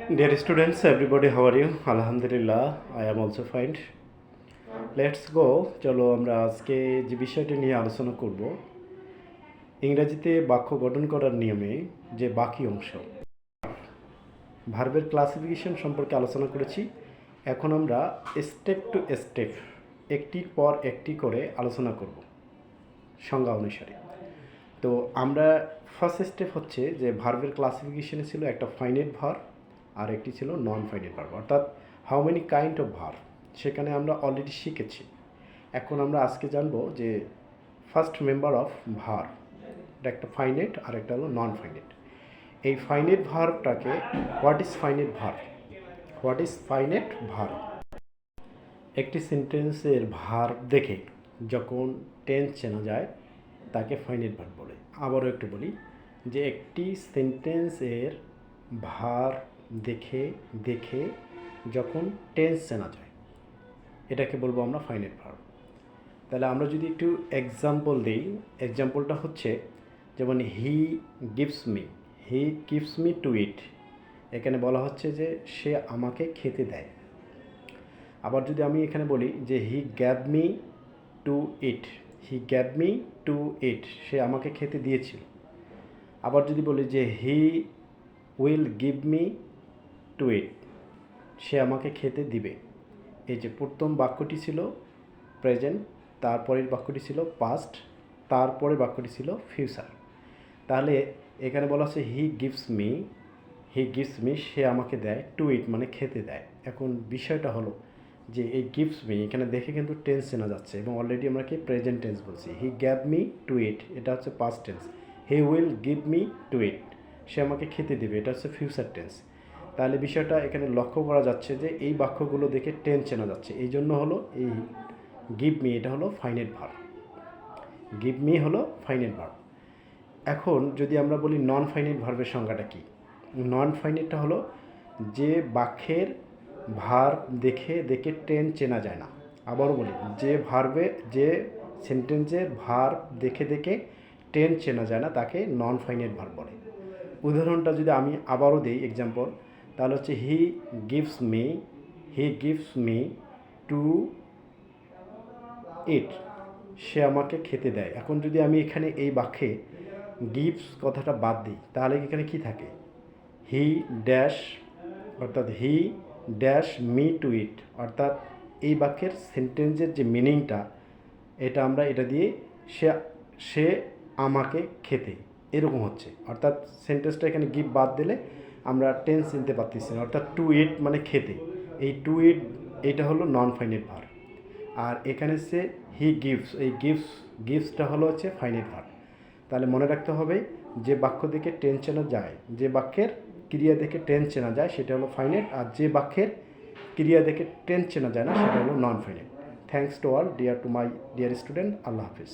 Dear students, everybody, how are you? Alhamdulillah, I am also fine. Let's go. চলো আমরা আজকে যে বিষয়টি নিয়ে আলোচনা করব, ইংরেজিতে বাক্য গঠন করার নিয়মে যে বাকি অংশ, ভার্বের ক্লাসিফিকেশন সম্পর্কে আলোচনা করেছি। এখন আমরা স্টেপ টু স্টেপ একটির পর একটি করে আলোচনা করব সংজ্ঞা অনুসারে। তো আমরা ফার্স্ট স্টেপ হচ্ছে যে ভার্বের ক্লাসিফিকেশনে ছিল একটা ফাইনাইট ভার্ব আর একটি ছিল নন ফাইনাইট ভার্ব, অর্থাৎ how many kind of verb, সেখানে আমরা অলরেডি শিখেছি। এখন আমরা আজকে জানবো যে ফার্স্ট মেম্বার অফ ভার্ব, এটা একটা ফাইনাইট আর একটা হলো নন ফাইনাইট। এই ফাইনাইট ভার্বটাকে what is finite verb, what is finite verb? একটি সেন্টেন্সের ভার্ব দেখে যখন টেন্স চেনা যায় তাকে ফাইনাইট ভার্ব বলে। আবারও একটু বলি যে একটি সেন্টেন্সের ভার্ব দেখে যখন টেন্স চেনা যায় এটাকে বলবো আমরা ফাইনাইট ভার্ব। তাহলে আমরা যদি একটু এক্সাম্পল দিই, এক্সাম্পলটা হচ্ছে যেমন হি গিভস মি টু ইট, এখানে বলা হচ্ছে যে সে আমাকে খেতে দেয়। আবার যদি আমি এখানে বলি যে he gave me to eat, সে আমাকে খেতে দিয়েছিল। আবার যদি বলি যে he will give me to eat, সে আমাকে খেতে দিবে। এই যে প্রথম বাক্যটি ছিল প্রেজেন্ট, তারপরের বাক্যটি ছিল পাস্ট, তারপরের বাক্যটি ছিল ফিউচার। তাহলে এখানে বলা হচ্ছে হি গিভস মি, সে আমাকে দেয়, টু ইট মানে খেতে দেয়। এখন বিষয়টা হলো যে এই গিভস মি এখানে দেখে কিন্তু টেন্স চেনা যাচ্ছে এবং অলরেডি আমরা কি প্রেজেন্ট টেন্স বলছি। He gave me to eat, এটা হচ্ছে past tense. He will give me to eat, সে আমাকে খেতে দেবে, এটা হচ্ছে ফিউচার টেন্স। তাহলে বিষয়টা এখানে লক্ষ্য করা যাচ্ছে যে এই বাক্যগুলো দেখে টেন্স চেনা যাচ্ছে, এই জন্য হলো এই গিভ মি, এটা হলো ফাইনাইট ভার্ব। গিভ মি হলো ফাইনাইট ভার্ব। এখন যদি আমরা বলি নন ফাইনাইট ভার্বের সংজ্ঞাটা কী? নন ফাইনাইটটা হলো যে বাক্যের ভার্ব দেখে টেন্স চেনা যায় না। আবারও বলি, যে সেন্টেন্সের ভার্ব দেখে টেন্স চেনা যায় না তাকে নন ফাইনাইট ভার্ব বলে। উদাহরণটা যদি আমি আবারও দিই এক্সাম্পল, তাহলে হচ্ছে he gives me to eat, সে আমাকে খেতে দেয়। এখন যদি আমি এখানে এই বাক্যে গিভস কথাটা বাদ দিই তাহলে এখানে কি থাকে? হি ড্যাশ, অর্থাৎ হি ড্যাশ মি টু ইট, অর্থাৎ এই বাক্যের সেন্টেন্সের যে মিনিংটা এটা আমরা এটা দিয়ে সে আমাকে খেতে, এরকম হচ্ছে। অর্থাৎ সেন্টেন্সটা এখানে গিভ বাদ দিলে আমরা টেন্স চিনতে পারতেছি না। অর্থাৎ টু ইট মানে খেতে, এই টু ইট এটা হলো নন ফাইনাইট ভার্ব। আর এখানে সে হি গিভস, এই গিভসটা হলো হচ্ছে ফাইনাইট ভার্ব। তাহলে মনে রাখতে হবে যে বাক্য দেখে টেন্স চেনা যায়, যে বাক্যের ক্রিয়া দেখে টেন্স চেনা যায় সেটা হলো ফাইনাইট, আর যে বাক্যের ক্রিয়া দেখে টেন্স চেনা যায় না সেটা হলো non finite. Thanks to all, dear to my dear student. আল্লাহ হাফিজ।